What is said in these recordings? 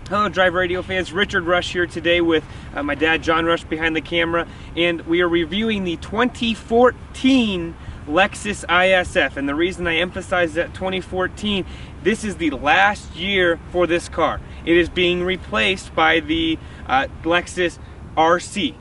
Hello Drive Radio fans, Richard Rush here today with my dad John Rush behind the camera, and we are reviewing the 2014 Lexus ISF. And the reason I emphasize that 2014, this is the last year for this car. It is being replaced by the Lexus RC.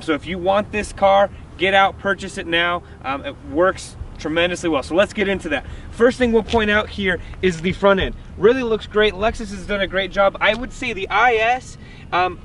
So if you want this car, get out, purchase it now. It works tremendously well. So let's get into that. First thing we'll point out here is the front end. Really looks great. Lexus has done a great job. I would say the IS,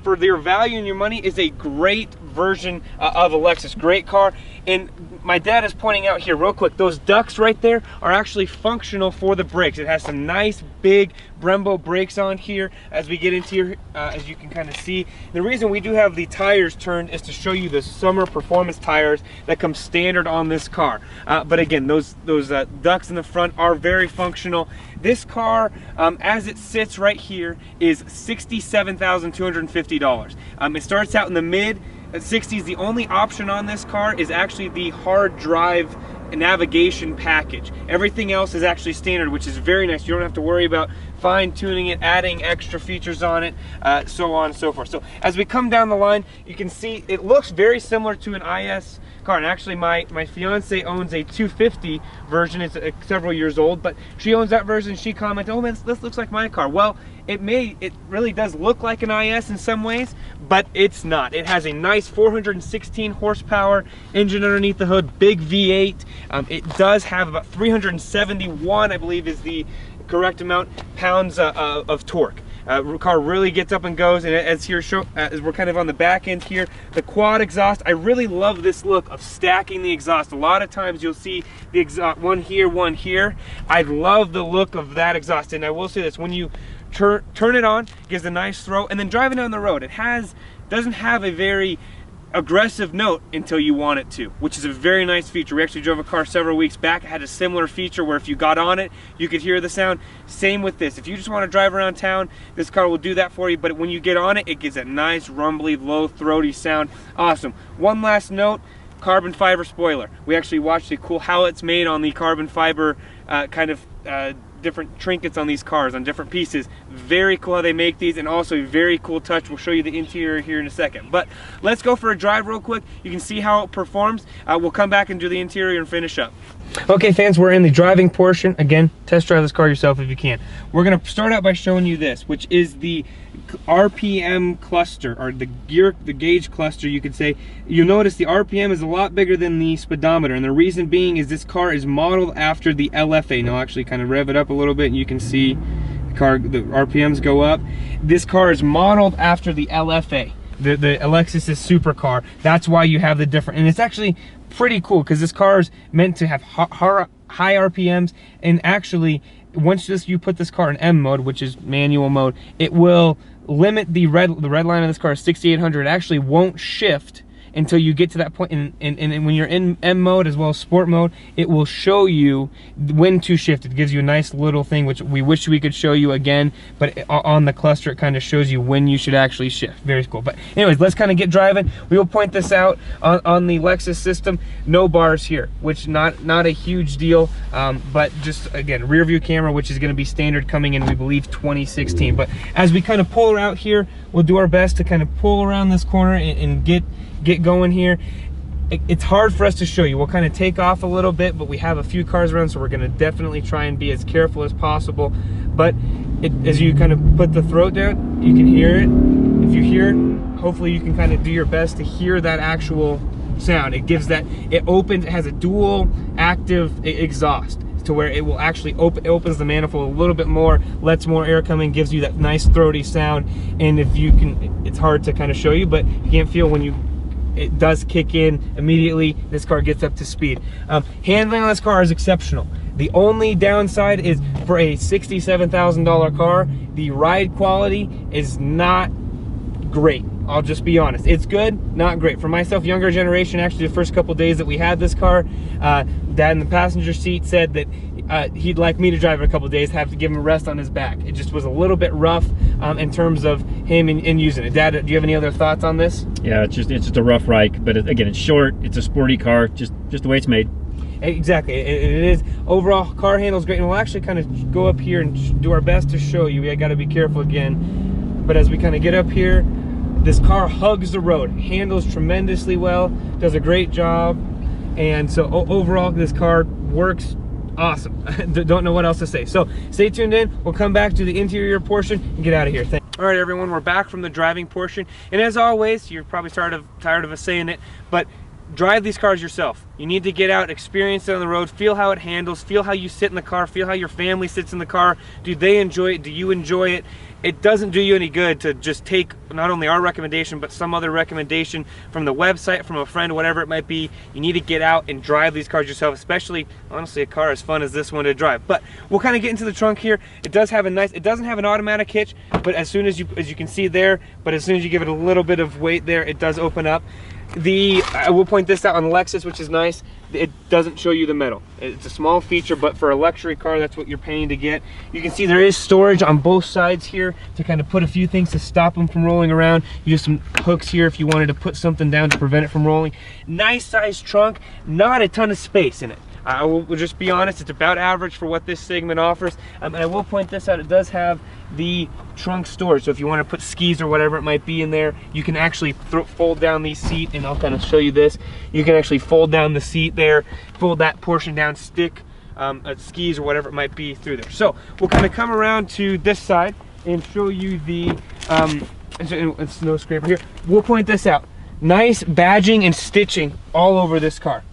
for their value in your money, is a great version of a Lexus. Great car. And my dad is pointing out here real quick, those ducts right there are actually functional for the brakes. It has some nice big Brembo brakes on here as we get into here, as you can kind of see. The reason we do have the tires turned is to show you the summer performance tires that come standard on this car. But again, those ducts in the front are very functional. This car, as it sits right here, is $67,250. It starts out in the mid 60s. The only option on this car is actually the hard drive navigation package. Everything else is actually standard, which is very nice. You don't have to worry about fine-tuning it, adding extra features on it, so on and so forth. So as we come down the line, you can see it looks very similar to an IS car. And actually my fiance owns a 250 version. It's several years old, but she owns that version. She commented, "Oh man, this looks like my car." Well, it really does look like an IS in some ways, but it's not. It has a nice 416 horsepower engine underneath the hood, big V8. It does have about 371, I believe is the correct amount, pounds of torque. The car really gets up and goes, and as we're kind of on the back end here, the quad exhaust, I really love this look of stacking the exhaust. A lot of times you'll see the exhaust, one here. I love the look of that exhaust, and I will say this, when you turn it on, it gives a nice throw, and then driving down the road, doesn't have a very aggressive note until you want it to, which is a very nice feature. We actually drove a car several weeks back. It had a similar feature where if you got on it, you could hear the sound. Same with this. If you just want to drive around town, this car will do that for you, but when you get on it, it gives a nice rumbly, low, throaty sound. Awesome. One last note, carbon fiber spoiler. We actually watched how it's made on the carbon fiber different trinkets on these cars, on different pieces. Very cool how they make these, and also a very cool touch. We'll show you the interior here in a second. But let's go for a drive real quick. You can see how it performs. We'll come back and do the interior and finish up. Okay fans, we're in the driving portion. Again, test drive this car yourself if you can. We're gonna start out by showing you this, which is the RPM cluster, or the gauge cluster, you could say. You'll notice the RPM is a lot bigger than the speedometer, and the reason being is this car is modeled after the LFA. And I'll actually kind of rev it up a little bit, and you can see the RPMs go up. This car is modeled after the LFA, the Lexus supercar. That's why you have the different, and it's actually pretty cool because this car is meant to have high RPMs, and actually once you put this car in M mode, which is manual mode, it will limit the red line of this car is 6,800. It actually won't shift until you get to that point, and when you're in M mode as well as sport mode, it will show you when to shift. It gives you a nice little thing, which we wish we could show you again, but on the cluster it kind of shows you when you should actually shift. Very cool. But anyways, let's kind of get driving. We will point this out on the Lexus system. No bars here, which not a huge deal, but just again, rear view camera, which is going to be standard coming in, we believe, 2016. But as we kind of pull her out here, we'll do our best to kind of pull around this corner and get going here. It's hard for us to show you. We'll kind of take off a little bit, but we have a few cars around, so we're going to definitely try and be as careful as possible. But as you kind of put the throat down, you can hear it. If you hear it, hopefully you can kind of do your best to hear that actual sound. It has a dual active exhaust, to where it will actually opens the manifold a little bit more, lets more air come in, gives you that nice throaty sound. And if you can, it's hard to kind of show you, but you can't feel when it does kick in immediately. This car gets up to speed. Handling on this car is exceptional. The only downside is for a $67,000 car, the ride quality is not great. I'll just be honest. It's good, not great. For myself, younger generation, actually the first couple days that we had this car, Dad in the passenger seat said that he'd like me to drive it a couple days, have to give him a rest on his back. It just was a little bit rough in terms of him in using it. Dad, do you have any other thoughts on this? Yeah, it's just a rough ride, but again, it's short, it's a sporty car, just the way it's made. Exactly, it is. Overall, car handles great, and we'll actually kind of go up here and do our best to show you. We got to be careful again. but as we kind of get up here, this car hugs the road, handles tremendously well, does a great job. And so overall, this car works awesome. Don't know what else to say. So stay tuned in. We'll come back to the interior portion and get out of here. All right, everyone, we're back from the driving portion. And as always, you're probably tired of us saying it, but drive these cars yourself. You need to get out, experience it on the road, feel how it handles, feel how you sit in the car, feel how your family sits in the car. Do they enjoy it? Do you enjoy it? It doesn't do you any good to just take not only our recommendation, but some other recommendation from the website, from a friend, whatever it might be. You need to get out and drive these cars yourself, especially, honestly, a car as fun as this one to drive. But we'll kind of get into the trunk here. It does have a nice, it doesn't have an automatic hitch, but as soon as you can see there, but as soon as you give it a little bit of weight there, it does open up. I will point this out on the Lexus, which is nice. It doesn't show you the metal. It's a small feature, but for a luxury car, that's what you're paying to get. You can see there is storage on both sides here to kind of put a few things to stop them from rolling around. You have some hooks here if you wanted to put something down to prevent it from rolling. Nice sized trunk, not a ton of space in it. I will just be honest, it's about average for what this segment offers. And I will point this out, it does have the trunk storage. So if you want to put skis or whatever it might be in there, you can actually fold down the seat, and I'll kind of show you this. You can actually fold down the seat there, fold that portion down, stick skis or whatever it might be through there. So we'll kind of come around to this side and show you the snow scraper here. We'll point this out. Nice badging and stitching all over this car.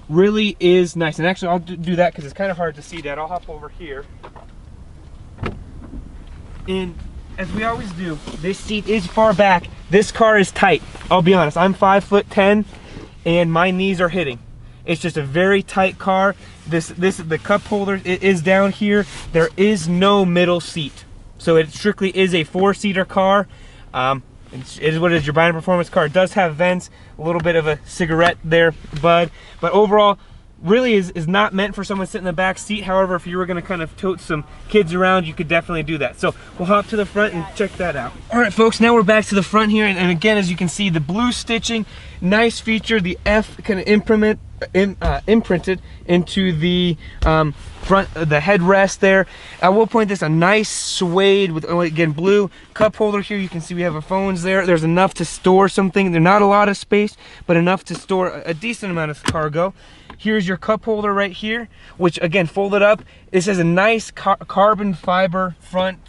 Really is nice. And actually, I'll do that because it's kind of hard to see that. I'll hop over here. And as we always do, this seat is far back. This car is tight. I'll be honest, I'm 5'10" and my knees are hitting. It's just a very tight car. The cup holder is down here. There is no middle seat. So it strictly is a 4-seater car. It is what it is. You're buying a performance car. It does have vents, a little bit of a cigarette there, bud. But overall, really is not meant for someone sitting in the back seat. However, if you were going to kind of tote some kids around, you could definitely do that. So we'll hop to the front and check that out. All right, folks, now we're back to the front here. And again, as you can see, the blue stitching, nice feature. The F kind of imprinted into the front, the headrest there. I will point this, a nice suede with, again, blue cup holder here. You can see we have our phones there. There's enough to store something. There's not a lot of space, but enough to store a decent amount of cargo. Here's your cup holder right here, which again, folded up. This has a nice carbon fiber front,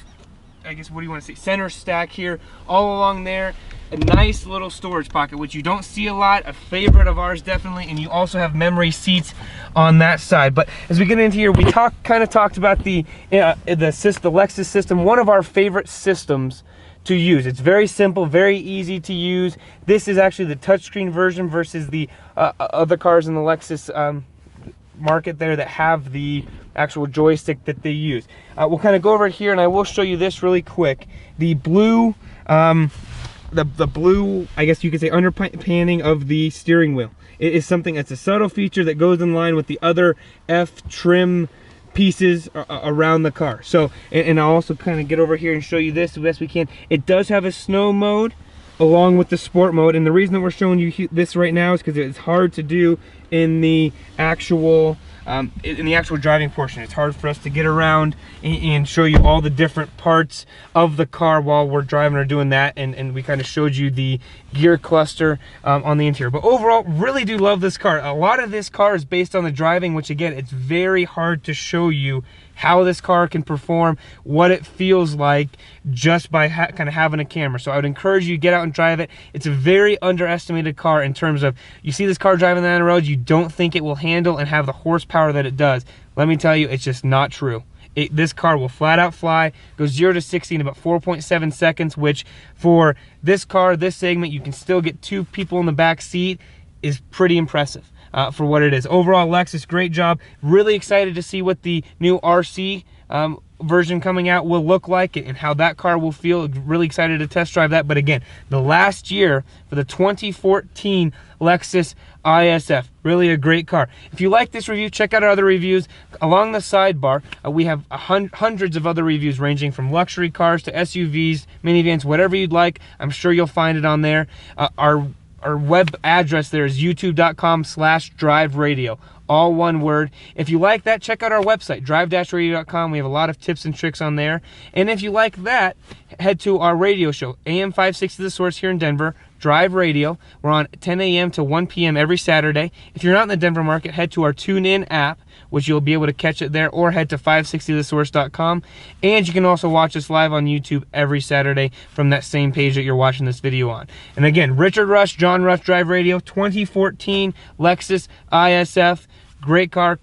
I guess, what do you want to say, center stack here, all along there. A nice little storage pocket, which you don't see a lot, a favorite of ours definitely, and you also have memory seats on that side. But as we get into here, we kind of talked about the Lexus system, one of our favorite systems to use. It's very simple, very easy to use. This is actually the touchscreen version versus the other cars in the Lexus market there that have the actual joystick that they use. We'll kind of go over here, and I will show you this really quick. The blue, the blue, I guess you could say, underpanning of the steering wheel. It is something that's a subtle feature that goes in line with the other F trim pieces around the car. So, and I'll also kind of get over here and show you this the best we can. It does have a snow mode along with the sport mode, and the reason that we're showing you this right now is because it's hard to do in the actual driving portion. It's hard for us to get around and show you all the different parts of the car while we're driving or doing that, and we kind of showed you the gear cluster on the interior. But overall, really do love this car. A lot of this car is based on the driving, which again, it's very hard to show you how this car can perform, what it feels like just by kind of having a camera. So I would encourage you to get out and drive it. It's a very underestimated car in terms of, you see this car driving down the road, you don't think it will handle and have the horsepower that it does. Let me tell you, it's just not true. This car will flat out fly, go 0 to 60 in about 4.7 seconds, which for this car, this segment, you can still get 2 people in the back seat, is pretty impressive. For what it is. Overall, Lexus, great job. Really excited to see what the new RC version coming out will look like and how that car will feel. Really excited to test drive that. But again, the last year for the 2014 Lexus ISF, really a great car. If you like this review, check out our other reviews. Along the sidebar, we have hundreds of other reviews ranging from luxury cars to SUVs, minivans, whatever you'd like. I'm sure you'll find it on there. Our web address there is youtube.com/drive radio. all one word. If you like that, check out our website, drive-radio.com. We have a lot of tips and tricks on there. And if you like that, head to our radio show, AM 560 The Source here in Denver, Drive Radio. We're on 10 a.m. to 1 p.m. every Saturday. If you're not in the Denver market, head to our TuneIn app, which you'll be able to catch it there, or head to 560thesource.com. And you can also watch us live on YouTube every Saturday from that same page that you're watching this video on. And again, Richard Rush, John Rush Drive Radio, 2014 Lexus ISF. Great car.